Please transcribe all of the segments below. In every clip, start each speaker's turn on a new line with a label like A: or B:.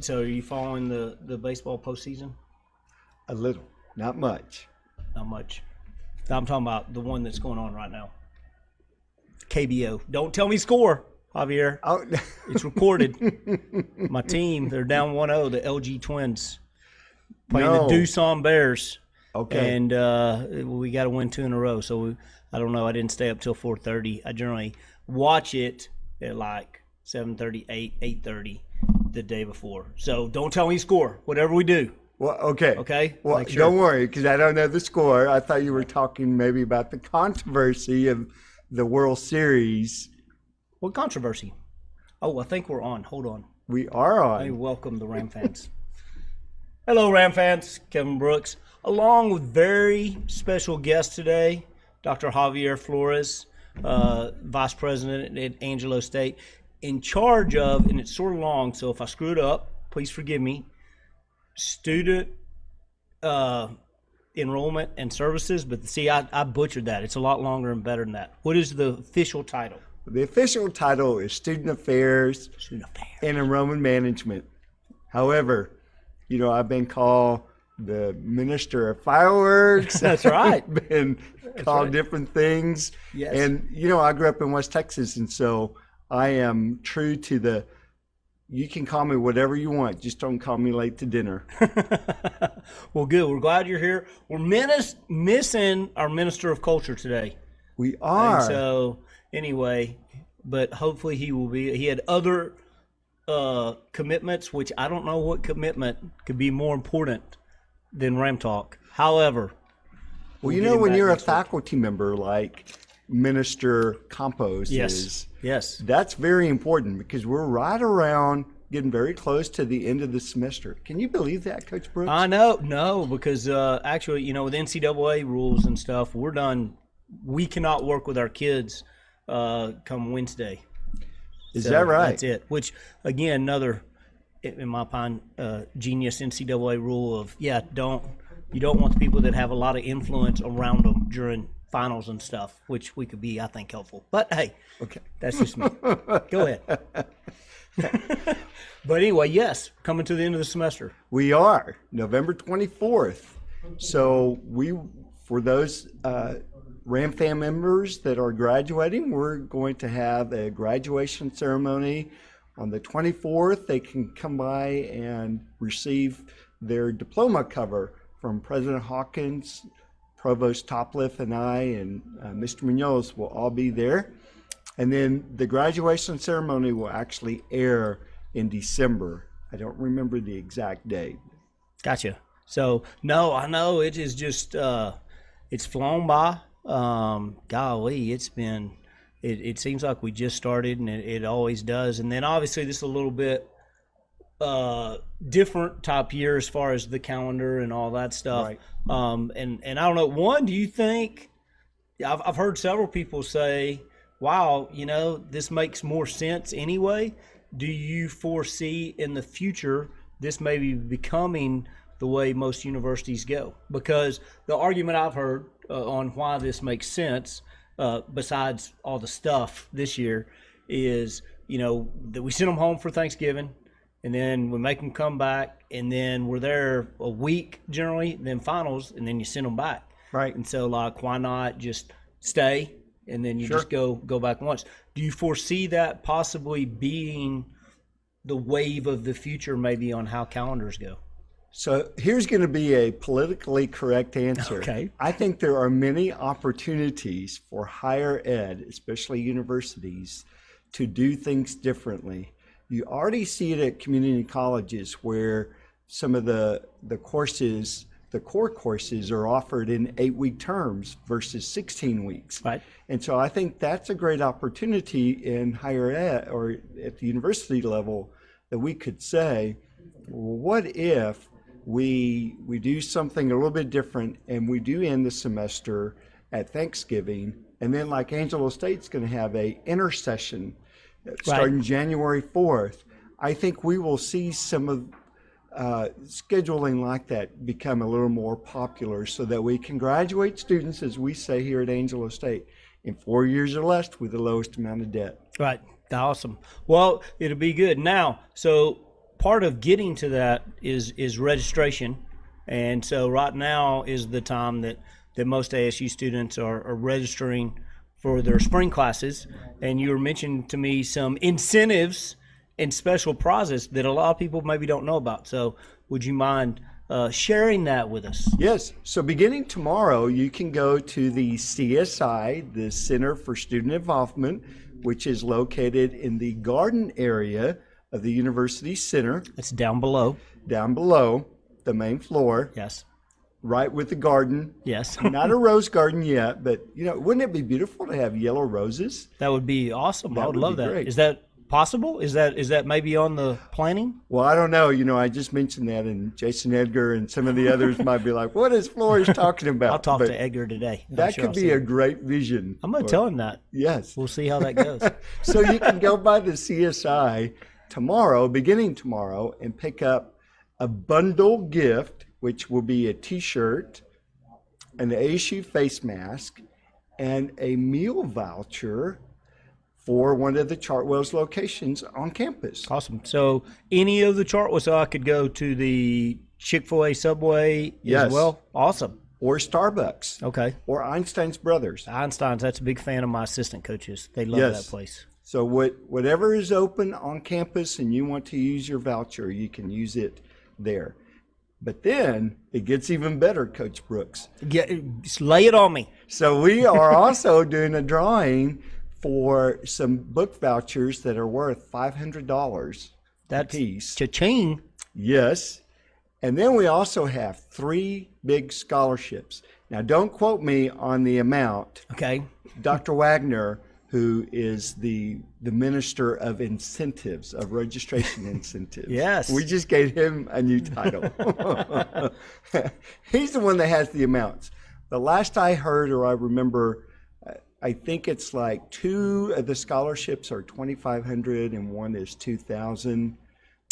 A: So are you following the baseball postseason?
B: A little, not much.
A: Not much. I'm talking about the one that's going on right now. KBO. Don't tell me score, Javier.
B: Oh,
A: It's recorded. My team, they're down 1-0, the LG Twins, playing the Doosan Bears.
B: Okay.
A: And we got to win 2 in a row. So I don't know. I didn't stay up till 4:30. I generally watch it at like 7:30, 8:30 the day before. So don't tell me score. Whatever we do.
B: Well, okay.
A: Okay.
B: Well, don't worry, because I don't know the score. I thought you were talking maybe about the controversy of the World Series.
A: What controversy? Oh, I think we're on. Hold on.
B: We are
A: Let me
B: on.
A: welcome the Ram fans. Hello, Ram fans. Kevin Brooks, along with very special guest today, Dr. Javier Flores, Vice President at Angelo State, in charge of, and it's sort of long, so if I screw it up, please forgive me, student enrollment and services. But see, I butchered that. It's a lot longer and better than that. What is the official title?
B: The official title is Student Affairs
A: Student Affairs.
B: and Enrollment Management. However, I've been called the Minister of Fireworks.
A: That's right.
B: Been called different things.
A: Yes.
B: And, I grew up in West Texas, and so I am true to you can call me whatever you want, just don't call me late to dinner.
A: Well, good. We're glad you're here. We're missing our Minister of Culture today.
B: We are.
A: And so, anyway, but hopefully he will be. He had other commitments, which I don't know what commitment could be more important than Ram Talk. However,
B: well, when you're a faculty member like Minister Campos is,
A: yes,
B: that's very important because we're right around getting very close to the end of the semester. Can you believe that, Coach Brooks?
A: I know, no, because actually, with NCAA rules and stuff, we're done. We cannot work with our kids come Wednesday.
B: Is that right?
A: That's it. Which, again, another, in my opinion, genius NCAA rule of, you don't want the people that have a lot of influence around them during finals and stuff, which we could be, I think, helpful. But, hey,
B: Okay.
A: That's just me. Go ahead. But anyway, yes, coming to the end of the semester.
B: We are, November 24th. So for those Ram Fam members that are graduating, we're going to have a graduation ceremony on the 24th. They can come by and receive their diploma cover from President Hawkins, Provost Topliff, and I, and Mr. Munoz will all be there. And then the graduation ceremony will actually air in December. I don't remember the exact date.
A: Gotcha. So, no, I know it is just, it's flown by. Golly, it's been, it seems like we just started, and it always does. And then obviously this is a little bit different type year as far as the calendar and all that stuff.
B: Right.
A: And I don't know, one, do you think, I've heard several people say, wow, this makes more sense anyway. Do you foresee in the future this may be becoming the way most universities go? Because the argument I've heard on why this makes sense, besides all the stuff this year, is, that we send them home for Thanksgiving, and then we make them come back, and then we're there a week generally, then finals, and then you send them back.
B: Right.
A: And so, why not just stay, and then you just go back once? Do you foresee that possibly being the wave of the future, maybe, on how calendars go?
B: So here's going to be a politically correct answer.
A: Okay.
B: I think there are many opportunities for higher ed, especially universities, to do things differently. You already see it at community colleges where some of the courses, the core courses, are offered in 8-week terms versus 16 weeks.
A: Right.
B: And so I think that's a great opportunity in higher ed or at the university level that we could say, well, what if we do something a little bit different and we do end the semester at Thanksgiving, and then like Angelo State's going to have a intersession starting January 4th. I think we will see some of scheduling like that become a little more popular so that we can graduate students, as we say here at Angelo State, in 4 years or less with the lowest amount of debt.
A: Right. Awesome. Well, it'll be good. Now, so part of getting to that is registration. And so right now is the time that most ASU students are registering for their spring classes. And you were mentioning to me some incentives and special prizes that a lot of people maybe don't know about. So would you mind sharing that with us?
B: Yes. So beginning tomorrow, you can go to the CSI, the Center for Student Involvement, which is located in the garden area of the University Center.
A: It's down below.
B: Down below the main floor.
A: Yes.
B: Right with the garden.
A: Yes.
B: Not a rose garden yet, but wouldn't it be beautiful to have yellow roses?
A: That would be awesome. I would love that.
B: Great.
A: Is that possible? Is that maybe on the planning?
B: Well, I don't know. I just mentioned that, and Jason Edgar and some of the others might be like, "What is Flores talking about?"
A: I'll talk to Edgar today.
B: That could be a great vision.
A: I'm going to tell him that.
B: Yes.
A: We'll see how that goes.
B: So you can go by the CSI tomorrow, beginning tomorrow, and pick up a bundle gift, which will be a T-shirt, an ASU face mask, and a meal voucher for one of the Chartwell's locations on campus.
A: Awesome. So any of the Chartwell, so I could go to the Chick-fil-A Subway as well? Awesome.
B: Or Starbucks.
A: Okay.
B: Or Einstein's Brothers.
A: Einstein's, that's a big fan of my assistant coaches. They love that place.
B: So whatever is open on campus and you want to use your voucher, you can use it there. But then it gets even better, Coach Brooks.
A: Just lay it on me.
B: So we are also doing a drawing for some book vouchers that are worth $500 a piece.
A: Cha-ching.
B: Yes. And then we also have 3 big scholarships. Now, don't quote me on the amount.
A: Okay.
B: Dr. Wagner, who is the minister of incentives, of registration incentives.
A: Yes.
B: We just gave him a new title. He's the one that has the amounts. The last I heard, or I remember, I think it's like 2 of the scholarships are $2,500 and one is $2,000.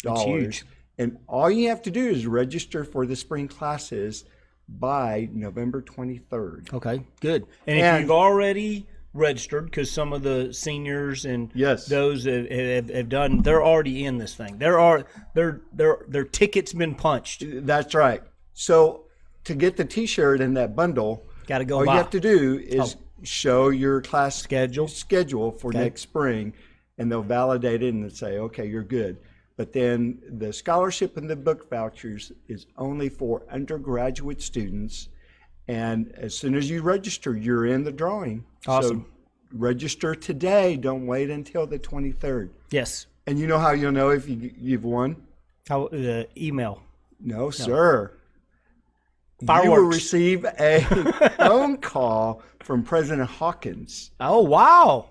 A: That's huge.
B: And all you have to do is register for the spring classes by November 23rd.
A: Okay, good. And if you've already registered, because some of the seniors and those have done, they're already in this thing. Their ticket's been punched.
B: That's right. So to get the T-shirt and that bundle,
A: got to go.
B: All you have to do is show your class schedule for next spring, and they'll validate it and say, okay, you're good. But then the scholarship and the book vouchers is only for undergraduate students. And as soon as you register, you're in the drawing.
A: Awesome.
B: So register today. Don't wait until the 23rd.
A: Yes.
B: And you know how you'll know if you've won?
A: How email?
B: No, sir.
A: Fireworks.
B: You will receive a phone call from President Hawkins.
A: Oh, wow.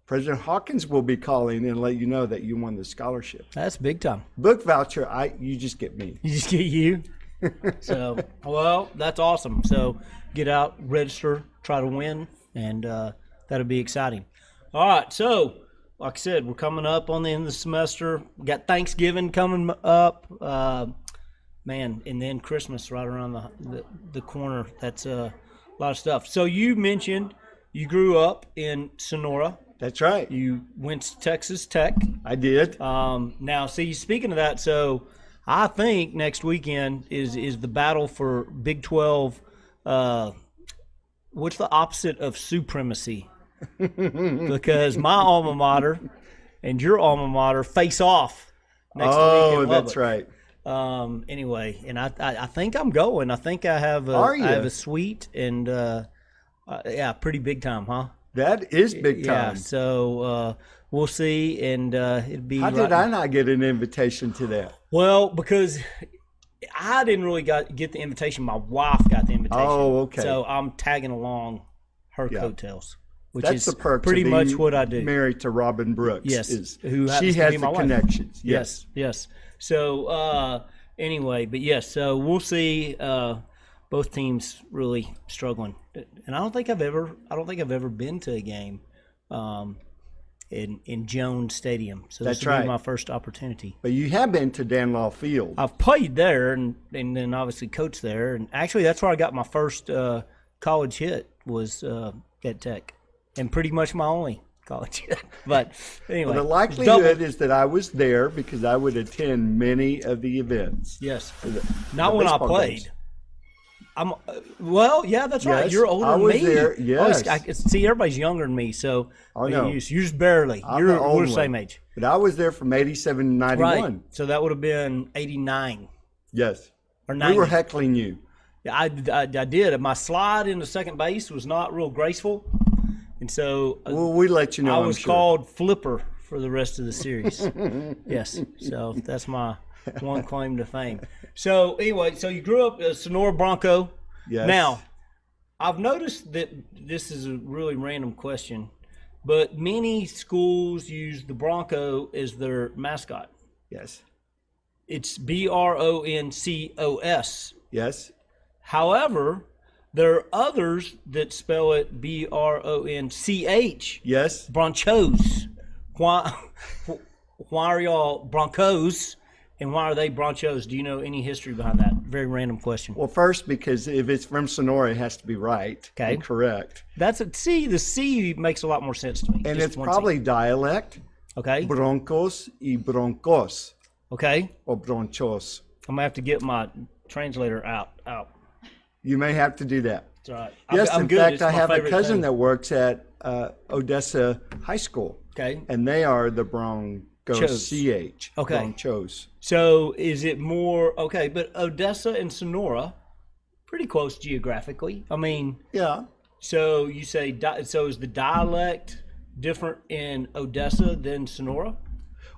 B: President Hawkins will be calling and let you know that you won the scholarship.
A: That's big time.
B: Book voucher, you just get me.
A: You just get you. So, well, that's awesome. So get out, register, try to win, and that'll be exciting. All right. So, like I said, we're coming up on the end of the semester. We got Thanksgiving coming up. Man, and then Christmas right around the corner. That's a lot of stuff. So you mentioned you grew up in Sonora.
B: That's right.
A: You went to Texas Tech.
B: I did.
A: Now, see, speaking of that, so I think next weekend is the battle for Big 12. What's the opposite of supremacy? Because my alma mater and your alma mater face off next week in Lubbock.
B: That's right.
A: Anyway, and I think I'm going. I think I have a suite, and pretty big time, huh?
B: That is big time.
A: Yeah, so we'll see, and it'd be.
B: How did I not get an invitation to that?
A: Well, because I didn't really get the invitation. My wife got the invitation.
B: Oh, okay.
A: So I'm tagging along her coattails, which
B: That's
A: is
B: the perks
A: pretty
B: of
A: much
B: being
A: what I do.
B: Married to Robin Brooks.
A: Yes,
B: who she has the connections.
A: Yes. So anyway, but yes, so we'll see. Both teams really struggling, and I don't think I've ever been to a game in Jones Stadium. So this will be my first opportunity.
B: But you have been to Danlaw Field.
A: I've played there, and then obviously coached there, and actually that's where I got my first college hit was at Tech, and pretty much my only. college. But anyway,
B: Well, the likelihood is that I was there because I would attend many of the events.
A: Yes,
B: The
A: not when I
B: baseball
A: played.
B: games.
A: Well, yeah, that's right.
B: Yes,
A: You're older
B: I
A: than
B: was
A: me.
B: there,
A: Oh,
B: yes.
A: I see, everybody's younger than me, so
B: Oh, no.
A: you're just barely.
B: I'm the old
A: We're the same
B: one.
A: age.
B: But I was there from 87 to 91.
A: Right. So that would have been 89
B: Yes.
A: or 90.
B: We were heckling you.
A: Yeah, I did. My slide into second base was not real graceful, and so
B: Well, we let you know.
A: I was
B: I'm sure.
A: called Flipper for the rest of the series. Yes, so that's my one claim to fame. So anyway, so you grew up a Sonora Bronco.
B: Yes.
A: Now, I've noticed that this is a really random question, but many schools use the Bronco as their mascot.
B: Yes.
A: It's Broncos.
B: Yes.
A: However, there are others that spell it Bronch.
B: Yes.
A: Bronchos. Why are y'all Broncos and why are they Bronchos? Do you know any history behind that? Very random question.
B: Well, first, because if it's from Sonora, it has to be right and correct.
A: That's a C. The C makes a lot more sense to me.
B: And
A: Just
B: it's
A: one
B: probably
A: C.
B: dialect.
A: Okay.
B: Broncos y broncos.
A: Okay.
B: Or bronchos.
A: I'm gonna have to get my translator out.
B: You may have to do that.
A: That's all right.
B: Yes,
A: I'm
B: in
A: good.
B: fact,
A: It's
B: I
A: my
B: have a
A: favorite
B: cousin
A: thing.
B: that works at Odessa High School.
A: Okay.
B: And they are the Broncos. CH.
A: Okay.
B: Bronchos.
A: So is it more okay? But Odessa and Sonora, pretty close geographically. I mean,
B: Yeah.
A: so you say so is the dialect different in Odessa than Sonora?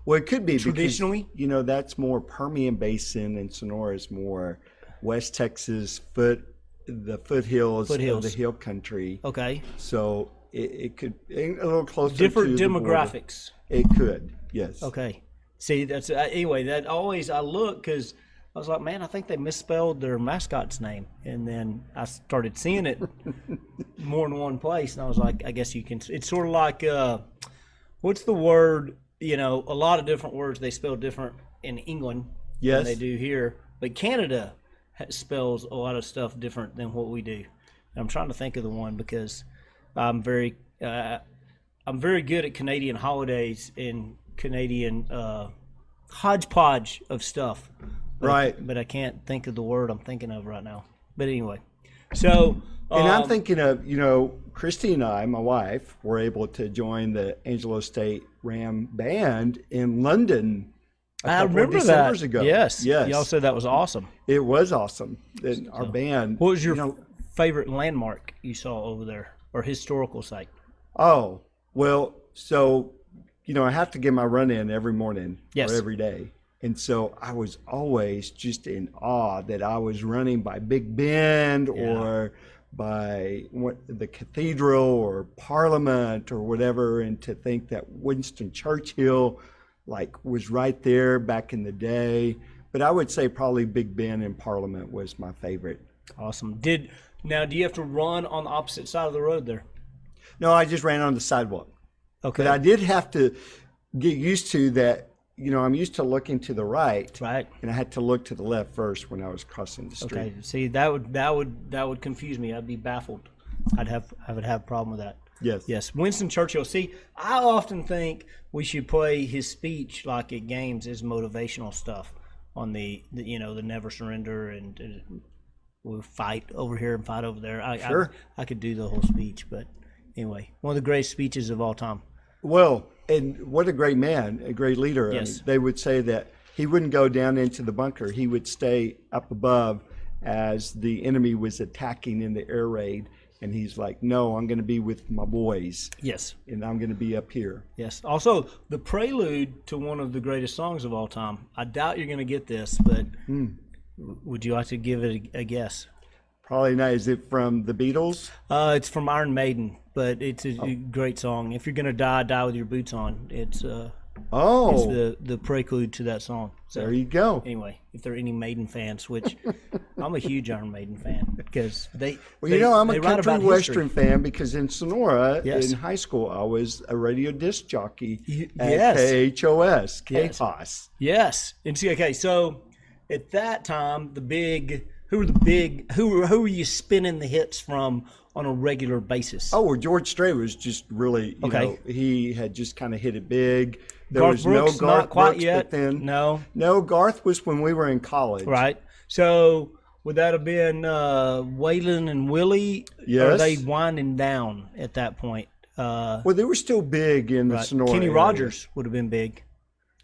B: Well, it could be
A: Traditionally?
B: because, you know, that's more Permian Basin and Sonora is more West Texas, the foothills of the hill country.
A: Okay.
B: So it could a little closer
A: Different
B: to the border.
A: demographics.
B: It could, yes.
A: Okay. See, that's anyway. That always I look because I was like, man, I think they misspelled their mascot's name, and then I started seeing it more than one place, and I was like, I guess you can. It's sort of like what's the word? You know, a lot of different words they spell different in England
B: Yes.
A: than they do here, but Canada spells a lot of stuff different than what we do. And I'm trying to think of the one because I'm very good at Canadian holidays and Canadian hodgepodge of stuff.
B: Right.
A: But I can't think of the word I'm thinking of right now. But anyway, so.
B: And I'm thinking of, you know, Christy and I, my wife, were able to join the Angelo State Ram Band in London a
A: I
B: couple of
A: remember
B: Decembers
A: that.
B: ago.
A: Yes.
B: Yes.
A: Y'all said that was awesome.
B: It was awesome. And our band.
A: What was your
B: you know,
A: favorite landmark you saw over there or historical site?
B: Oh, well, so, you know, I have to get my run in every morning
A: Yes.
B: or every day. And so I was always just in awe that I was running by Big Ben or by the cathedral or Parliament or whatever, and to think that Winston Churchill was right there back in the day. But I would say probably Big Ben and Parliament was my favorite.
A: Awesome. Do you have to run on the opposite side of the road there?
B: No, I just ran on the sidewalk.
A: Okay.
B: But I did have to get used to that. You know, I'm used to looking to the right,
A: Right.
B: and I had to look to the left first when I was crossing the street.
A: Okay. See, that would confuse me. I'd be baffled. I would have a problem with that.
B: Yes.
A: Yes. Winston Churchill. See, I often think we should play his speech like at games as motivational stuff on the never surrender and we'll fight over here and fight over there.
B: Sure.
A: I could do the whole speech, but anyway, one of the greatest speeches of all time.
B: Well, and what a great man, a great leader.
A: Yes.
B: I mean, they would say that he wouldn't go down into the bunker. He would stay up above as the enemy was attacking in the air raid. And he's like, no, I'm going to be with my boys.
A: Yes.
B: And I'm going to be up here.
A: Yes. Also, the prelude to one of the greatest songs of all time. I doubt you're going to get this, but would you like to give it a guess?
B: Probably not. Is it from the Beatles?
A: It's from Iron Maiden, but it's a great song. If you're going to die with your boots on. It's the prelude to that song. So,
B: There you go.
A: Anyway, if there are any Maiden fans, which I'm a huge Iron Maiden fan because they.
B: Well, you know, I'm a
A: they write
B: country
A: about
B: western
A: history.
B: fan because in Sonora,
A: Yes.
B: in high school, I was a radio disc jockey at
A: yes.
B: KHOS,
A: Yes.
B: KHOS.
A: Yes. And see, okay, so at that time, the big who were the big who were you spinning the hits from on a regular basis?
B: Oh, well, George Strait was just really, you know, he had just kind of hit it big. There
A: Garth
B: was
A: Brooks,
B: no Garth
A: not quite
B: Brooks,
A: yet.
B: but then
A: No,
B: Garth was when we were in college.
A: right. So would that have been Waylon and Willie?
B: Yes.
A: Or are they winding down at that point?
B: Well, they were still big in the Sonora
A: Kenny
B: area.
A: Rogers would have been big.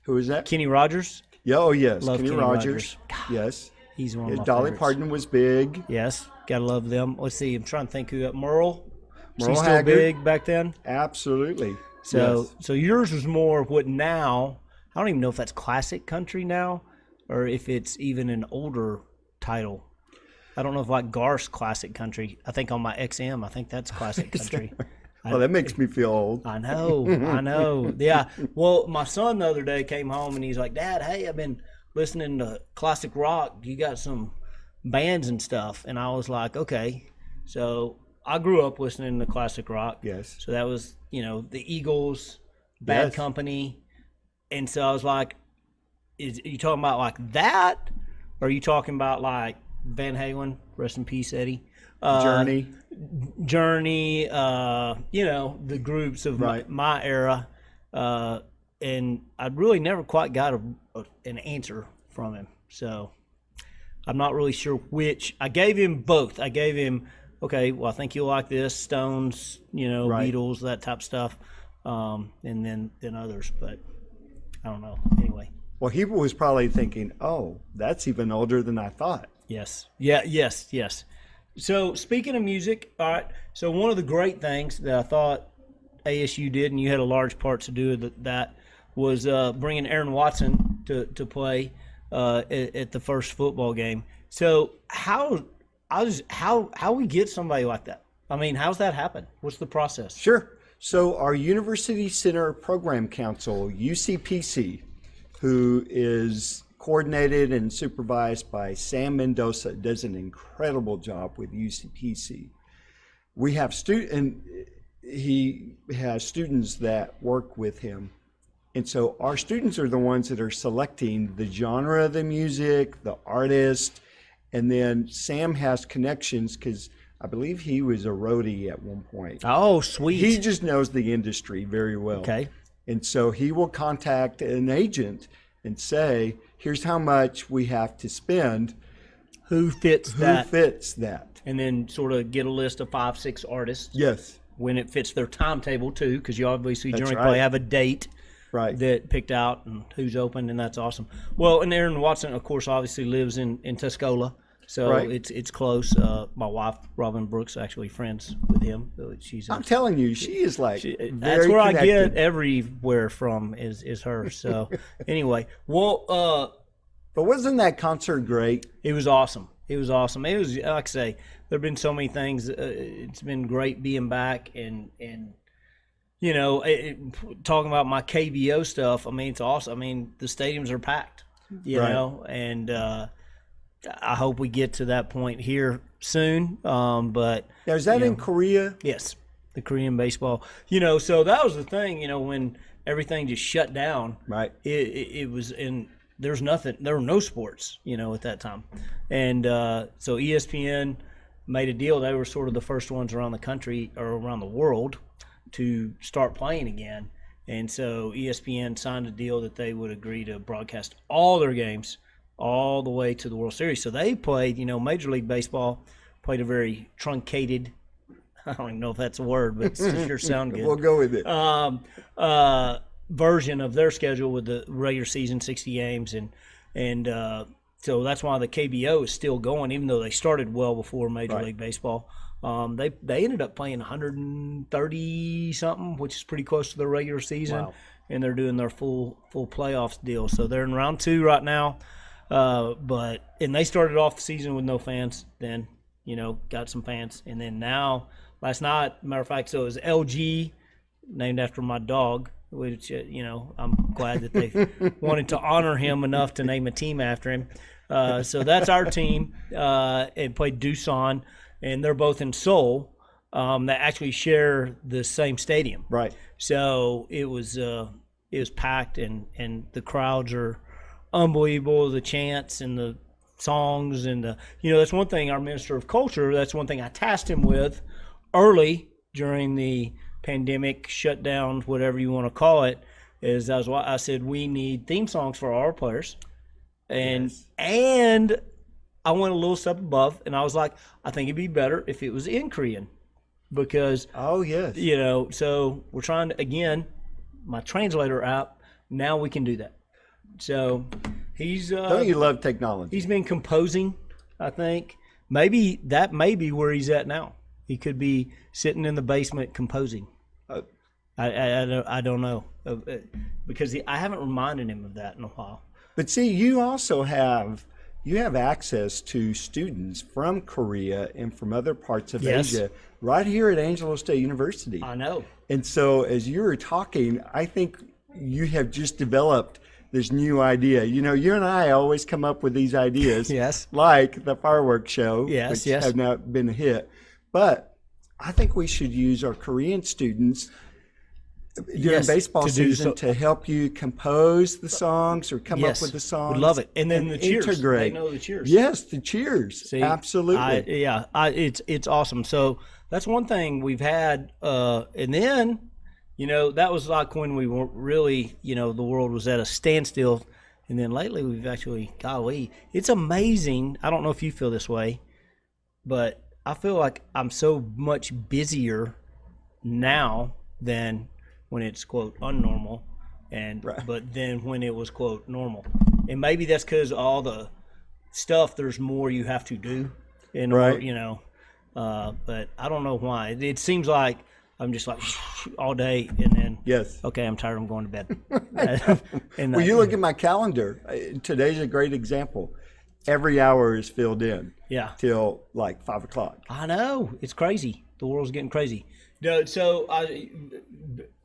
B: Who was that?
A: Kenny Rogers.
B: Yeah, oh yes,
A: Love
B: Kenny
A: Kenny
B: Rogers. Yes.
A: He's one of my
B: Dolly
A: favorites.
B: Parton was big.
A: Yes, gotta love them. Let's see. I'm trying to think who. Merle. Was he
B: Merle
A: still
B: Haggard.
A: big back then?
B: Absolutely.
A: So,
B: Yes.
A: so yours was more of what now. I don't even know if that's classic country now, or if it's even an older title. I don't know if like Garth's classic country. I think on my XM, I think that's classic country.
B: Well, that makes me feel old.
A: I know. Yeah. Well, my son the other day came home and he's like, "Dad, hey, I've been listening to classic rock. You got some bands and stuff?" And I was like, "Okay." So I grew up listening to classic rock.
B: Yes.
A: So that was, the Eagles, Bad
B: Yes.
A: Company. And so I was like, are you talking about like that? Or are you talking about like Van Halen, rest in peace, Eddie?
B: Journey.
A: The groups of
B: Right.
A: my era. And I really never quite got an answer from him. So I'm not really sure which. I gave him both. I gave him, okay, well, I think you'll like this, Stones,
B: Right.
A: Beatles, that type of stuff, and then others. But I don't know. Anyway.
B: Well, he was probably thinking, "Oh, that's even older than I thought."
A: Yes. Yeah. Yes. So speaking of music, all right. So one of the great things that I thought ASU did, and you had a large part to do with that, was bringing Aaron Watson to play at the first football game. So how we get somebody like that? I mean, how's that happen? What's the process?
B: Sure. So our University Center Program Council, UCPC, who is coordinated and supervised by Sam Mendoza, does an incredible job with UCPC. We have he has students that work with him. And so our students are the ones that are selecting the genre of the music, the artist, and then Sam has connections because I believe he was a roadie at one point.
A: Oh, sweet.
B: He just knows the industry very well.
A: Okay.
B: And so he will contact an agent and say, "Here's how much we have to spend.
A: Who fits
B: Who
A: that?
B: fits that?"
A: And then sort of get a list of 5-6 artists.
B: Yes.
A: When it fits their timetable too, because you obviously
B: That's
A: during
B: right.
A: play have a date
B: Right.
A: that picked out and who's open, and that's awesome. Well, and Aaron Watson, of course, obviously lives in Tuscola, so
B: Right.
A: it's close. My wife, Robin Brooks, actually friends with him. She's
B: I'm telling you, she is like
A: that's
B: very
A: where I
B: connected.
A: get everywhere from is her. So anyway, well,
B: But wasn't that concert great?
A: it was awesome. It was awesome. It was, like I say, there have been so many things. It's been great being back and talking about my KBO stuff. I mean, it's awesome. I mean, the stadiums are packed,
B: Right.
A: and I hope we get to that point here soon. But
B: Now, is that in Korea?
A: yes, the Korean baseball. So that was the thing. When everything just shut down,
B: Right.
A: it was in. There's nothing. There were no sports, at that time, and so ESPN made a deal. They were sort of the first ones around the country or around the world to start playing again, and so ESPN signed a deal that they would agree to broadcast all their games all the way to the World Series. So they played. Major League Baseball played a very truncated. I don't even know if that's a word, but it sure sounds good.
B: We'll go with it.
A: Version of their schedule with the regular season 60 games and so that's why the KBO is still going, even though they started well before Major
B: Right.
A: League Baseball. They ended up playing 130 something, which is pretty close to their regular season.
B: Wow.
A: And they're doing their full playoffs deal. So they're in round 2 right now. And they started off the season with no fans, then got some fans, and then now last night, matter of fact, so it was LG, named after my dog, which I'm glad that they wanted to honor him enough to name a team after him. So that's our team, and played Doosan, and they're both in Seoul. That actually share the same stadium.
B: Right.
A: So it was packed, and the crowds are unbelievable. The chants and the songs and that's one thing. Our minister of culture, that's one thing I tasked him with early during the pandemic shutdowns, whatever you want to call it. Is I said we need theme songs for our players, and I went a little step above, and I was like, I think it'd be better if it was in Korean, because so we're trying to, again, my translator app, now we can do that. So he's
B: don't you love technology?
A: He's been composing, I think. Maybe that may be where he's at now. He could be sitting in the basement composing. I don't know, because I haven't reminded him of that in a while.
B: But see, you also have access to students from Korea and from other parts of Asia right here at Angelo State University.
A: I know.
B: And so as you were talking, I think you have just developed this new idea. You and I always come up with these ideas, like the fireworks show, which have not been a hit. But I think we should use our Korean students during baseball season to help you compose the songs or come up with the songs.
A: We love it. And then the cheers.
B: Integrate.
A: They know the cheers.
B: Yes, the cheers.
A: See,
B: absolutely.
A: It's awesome. So that's one thing we've had. And then, that was like when we were really, the world was at a standstill. And then lately we've actually, golly, it's amazing. I don't know if you feel this way, but I feel like I'm so much busier now than when it's, quote, unnormal, but then when it was, quote, normal. And maybe that's because all the stuff, there's more you have to do in order, but I don't know why. It seems like I'm just like all day, and then, okay, I'm tired, I'm going to bed.
B: Well, you look at my calendar. Today's a great example. Every hour is filled in till like 5 o'clock.
A: I know. It's crazy. The world's getting crazy. So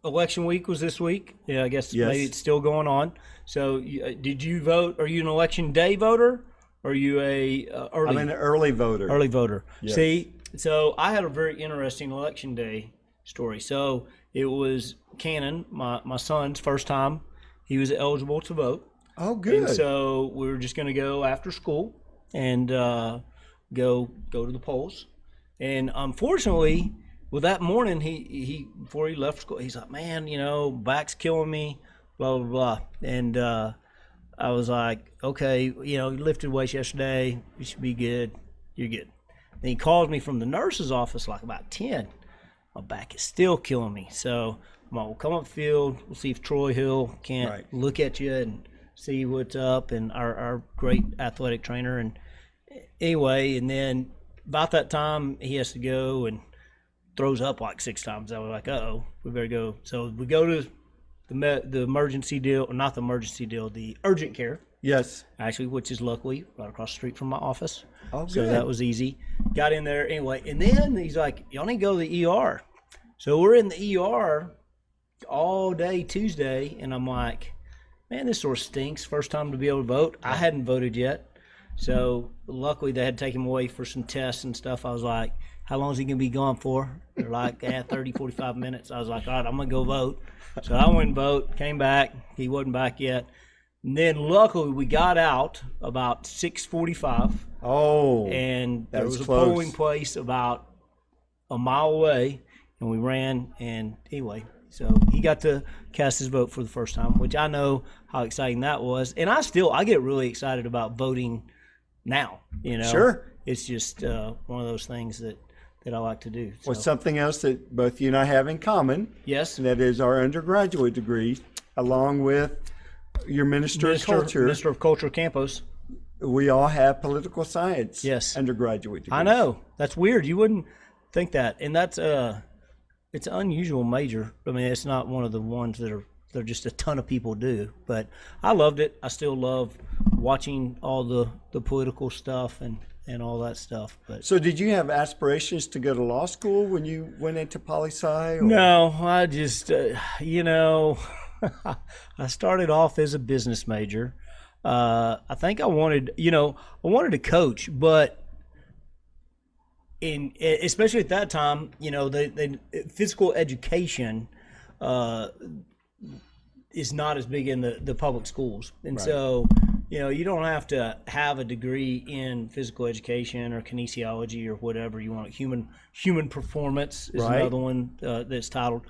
A: election week was this week. Yeah, I guess maybe it's still going on. So did you vote? Are you an election day voter? Or are you early?
B: I'm an early voter.
A: Early voter.
B: Yes.
A: See, so I had a very interesting election day story. So it was Cannon, my son's first time he was eligible to vote.
B: Oh, good.
A: And so we were just going to go after school and go to the polls. And unfortunately, well, that morning, he before he left school, he's like, man, back's killing me, blah, blah, blah. And I was like, okay, you lifted weights yesterday. You should be good. You're good. And he called me from the nurse's office like about 10. My back is still killing me. So we'll come up the field. We'll see if Troy Hill can't look at you and see what's up, and our great athletic trainer. And anyway, and then about that time, he has to go and throws up like 6 times. I was like, uh-oh, we better go. So we go to the emergency deal, or not the emergency deal, the urgent care.
B: Yes.
A: Actually, which is luckily right across the street from my office.
B: Oh, good.
A: So that was easy. Got in there anyway. And then he's like, y'all need to go to the ER. So we're in the ER all day Tuesday, and I'm like, man, this sort of stinks. First time to be able to vote. I hadn't voted yet. So luckily they had taken him away for some tests and stuff. I was like, how long is he going to be gone for? They're like, 30, 45 minutes. I was like, all right, I'm going to go vote. So I went and vote, came back. He wasn't back yet. And then luckily we got out about 6:45.
B: Oh,
A: and there was a
B: close.
A: polling place about a mile away, and we ran. And anyway, so he got to cast his vote for the first time, which I know how exciting that was. And I get really excited about voting now.
B: Sure.
A: It's just one of those things that I like to do.
B: Well, something else that both you and I have in common.
A: Yes.
B: And that is our undergraduate degree, along with your Minister of Culture.
A: Minister of Culture, Campos.
B: We all have political science undergraduate degrees.
A: I know. That's weird. You wouldn't think that. And that's it's an unusual major. I mean, it's not one of the ones that are just a ton of people do. But I loved it. I still love watching all the political stuff and all that stuff. But
B: so did you have aspirations to go to law school when you went into poli-sci? Or?
A: No, I just, I started off as a business major. I think I wanted to coach, but especially at that time, the physical education is not as big in the public schools. And so you don't have to have a degree in physical education or kinesiology or whatever you want. Human performance is
B: Right.
A: another one that's titled.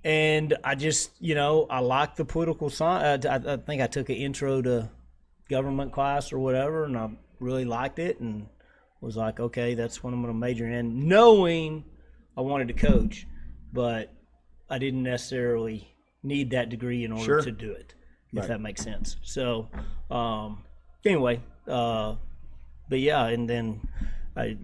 A: And I just, I like the political science. I think I took an intro to government class or whatever, and I really liked it and was like, okay, that's what I'm going to major in, knowing I wanted to coach, but I didn't necessarily need that degree in order
B: Sure.
A: to do it, if
B: Right.
A: that makes sense. So, anyway, but yeah, and then I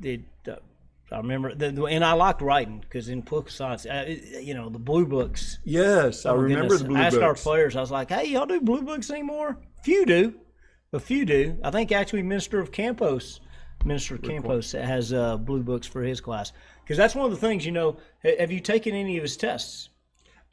A: remember, and I liked writing because in political science, the blue books.
B: Yes, I
A: Oh my
B: remember
A: goodness.
B: the blue
A: I asked our
B: books.
A: players, I was like, hey, y'all do blue books anymore? Few do. A few do. I think actually Minister Campos has blue books for his class. Because that's one of the things, have you taken any of his tests?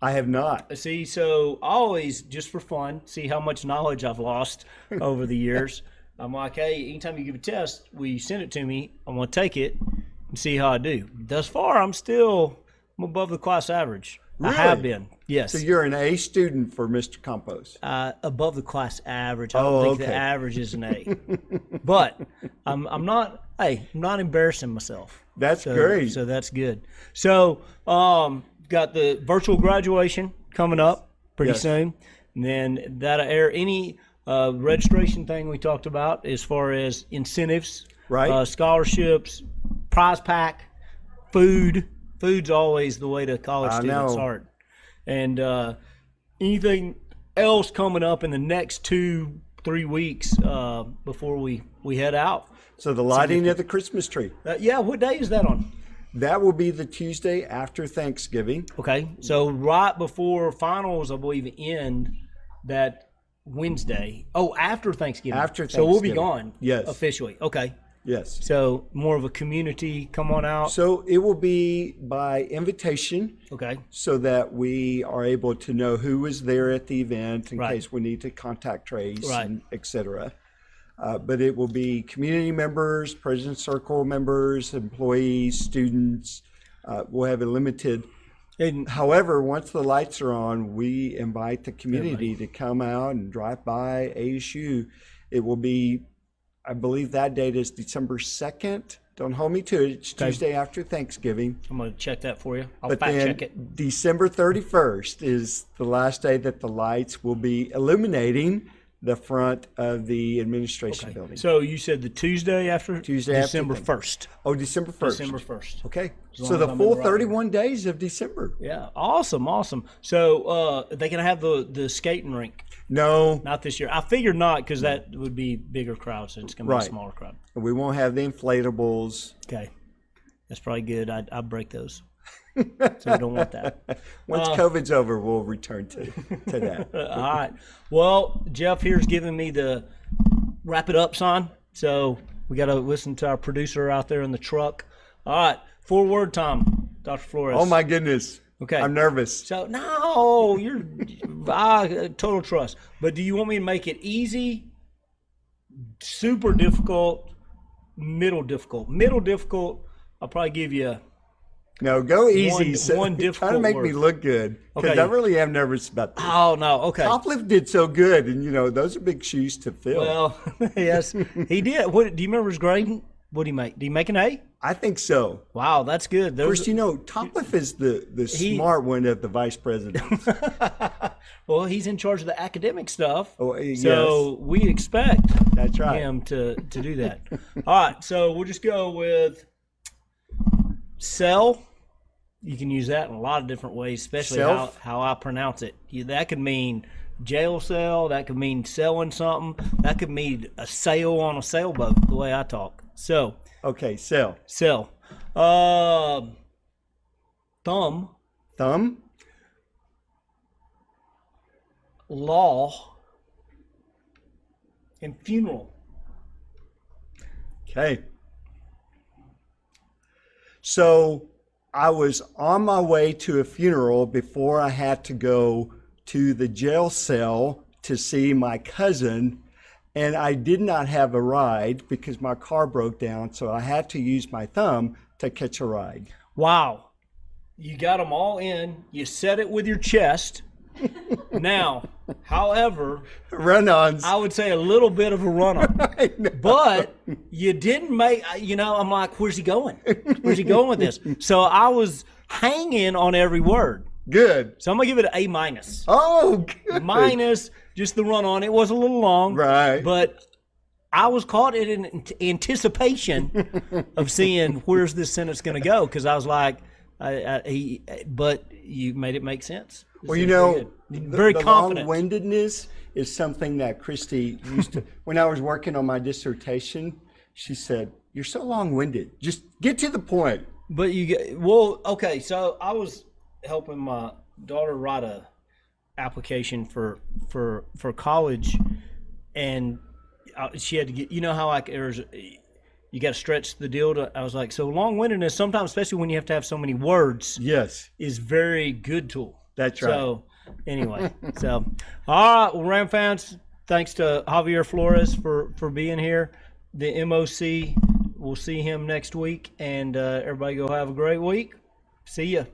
B: I have not.
A: See, so I always, just for fun, see how much knowledge I've lost over the years. I'm like, hey, anytime you give a test, will you send it to me? I want to take it and see how I do. Thus far, I'm above the class average.
B: Really?
A: I have been, yes.
B: So you're an A student for Mr. Campos.
A: Above the class average. I don't think the average is an A. But I'm not embarrassing myself.
B: That's great.
A: So that's good. So got the virtual graduation coming up pretty
B: Yes.
A: soon. And then that'll air any registration thing we talked about as far as incentives,
B: Right.
A: Scholarships, prize pack, food. Food's always the way to college
B: I
A: students'
B: know.
A: heart. And anything else coming up in the next 2-3 weeks before we head out?
B: So the lighting of the Christmas tree.
A: Yeah, what day is that on?
B: That will be the Tuesday after Thanksgiving.
A: Okay, so right before finals, I believe, end that Wednesday. Oh, after Thanksgiving.
B: After
A: So we'll be
B: Thanksgiving.
A: gone.
B: Yes.
A: Officially. Okay.
B: Yes.
A: So more of a community come on out.
B: So it will be by invitation
A: Okay.
B: so that we are able to know who is there at the event in
A: Right.
B: case we need to contact trace,
A: Right.
B: and et cetera. But it will be community members, President Circle members, employees, students. We'll have a limited.
A: And
B: However, once the lights are on, we invite the community to come out and drive by ASU. It will be, I believe that date is December 2nd. Don't hold me to it. It's
A: Okay.
B: Tuesday after Thanksgiving.
A: I'm going to check that for you. I'll
B: But
A: fact
B: then
A: check it.
B: December 31st is the last day that the lights will be illuminating the front of the administration building.
A: So you said the Tuesday after December
B: Thanksgiving.
A: 1st.
B: Oh, December 1st.
A: December 1st.
B: Okay.
A: long
B: So
A: as
B: the
A: I'm
B: full
A: in the right
B: 31 days of December.
A: Yeah. Awesome. So they can have the skating rink.
B: No,
A: Not this year. I figured not because that would be bigger crowds and it's going to be
B: Right.
A: a smaller crowd.
B: we won't have the inflatables.
A: Okay. That's probably good. I'd break those. So I don't want that.
B: Once COVID's over, we'll return to that.
A: All right. Well, Jeff here's giving me the wrap it up sign. So we got to listen to our producer out there in the truck. All right. 4-word time, Dr. Flores.
B: Oh my goodness.
A: Okay.
B: I'm nervous.
A: So, no, you're total trust. But do you want me to make it easy, super difficult, middle difficult? Middle difficult, I'll probably give you
B: No, go easy.
A: one
B: Trying to
A: difficult
B: make me
A: word.
B: look good. Because
A: Okay.
B: I really am nervous about this.
A: Oh, no, okay.
B: Toplift did so good, and those are big shoes to fill.
A: Well, yes, he did. What do you remember his grade? What did he make? Did he make an A?
B: I think so.
A: Wow, that's good.
B: Of course, Toplift is the smart one of the vice presidents.
A: Well, he's in charge of the academic stuff.
B: Oh, yes.
A: So we expect
B: That's right.
A: him to do that. All right, so we'll just go with cell. You can use that in a lot of different ways, especially
B: Self?
A: how I pronounce it. That could mean jail cell. That could mean selling something. That could mean a sail on a sailboat, the way I talk. So,
B: Okay, cell.
A: Thumb,
B: Thumb,
A: law, and funeral.
B: okay. So I was on my way to a funeral before I had to go to the jail cell to see my cousin, and I did not have a ride because my car broke down, so I had to use my thumb to catch a ride.
A: Wow. You got them all in. You set it with your chest. Now, however,
B: Run-ons.
A: I would say a little bit of a run-on.
B: I know.
A: But you didn't make, I'm like, where's he going? Where's he going with this? So I was hanging on every word.
B: Good.
A: So I'm going to give it an A minus.
B: Oh, good.
A: Minus just the run-on. It was a little long.
B: Right.
A: But I was caught in anticipation of seeing where's this sentence going to go, because I was like, but you made it make sense.
B: Well, you know,
A: very
B: the
A: confident.
B: long-windedness is something that Christy used to, when I was working on my dissertation, she said, "You're so long-winded. Just get to the point."
A: But okay, so I was helping my daughter write a application for college, and she had to get, how like you got to stretch the deal I was like, so long-windedness sometimes, especially when you have to have so many words,
B: yes,
A: is very good tool.
B: That's right.
A: So anyway, all right, well, Ram fans, thanks to Javier Flores for being here. The MOC, we'll see him next week, and everybody go have a great week. See ya.